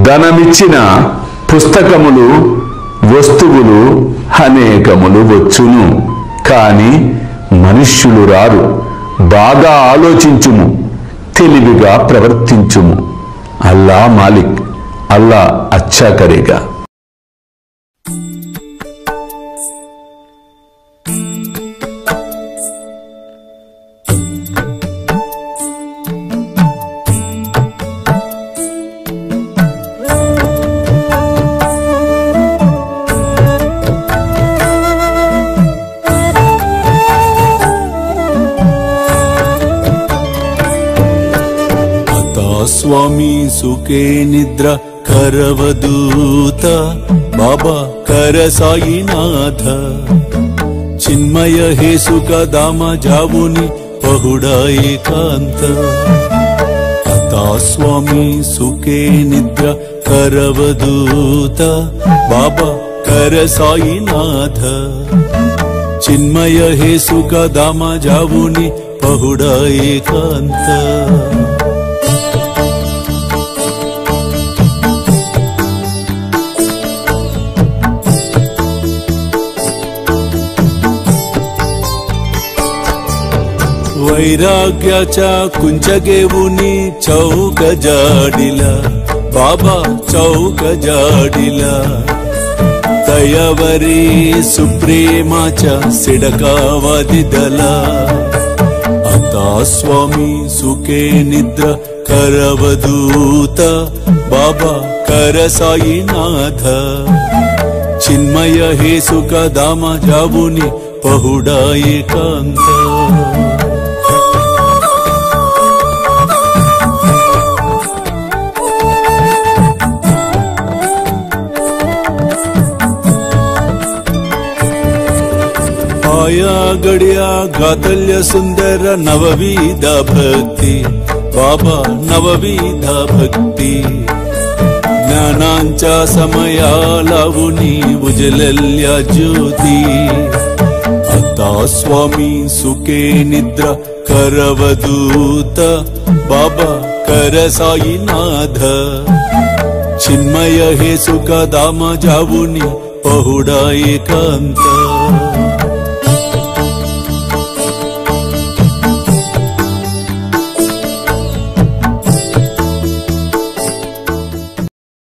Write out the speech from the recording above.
ధనమిచ్చిన పుస్తకములు వస్తువులు అనేకములు వచ్చును, కాని మనుష్యులు రారు. బాగా ఆలోచించుము, తెలివిగా ప్రవర్తించుము. అల్లా మాలిక్, అల్లా అచ్చా కరేగా. स्वामी सुखे निद्रा करवदूत बाबा कर साईनाथ चिन्मय हे सुख दाम जावुनि पहुडा एकांत अता स्वामी सुखे निद्रा करवदूत बाबा कर साईनाथ चिन्मय हे सुख दाम जावुनि पहुडा एकांत वैराग्याच्या कुंचगेवुनी चौक जाडिला बाबा चौक जाडिला दयावरी सुप्रेमाच्या सिडकावादिदला आता स्वामी सुखे निद्रा करवदूत बाबा कर साईनाथ चिन्मय हे सुख दाम जावुनि पहुडा एकांत आया गड्या गातल्य सुंदर नवविध भक्ति बाबा नवविध भक्ति ज्ञानांच्या समया लावुनी उजलल्या ज्योती आता स्वामी सुखे निद्रा करवदूत बाबा कर साईनाथ चिन्मय हे सुख दाम जावुनी पहुडा एकांत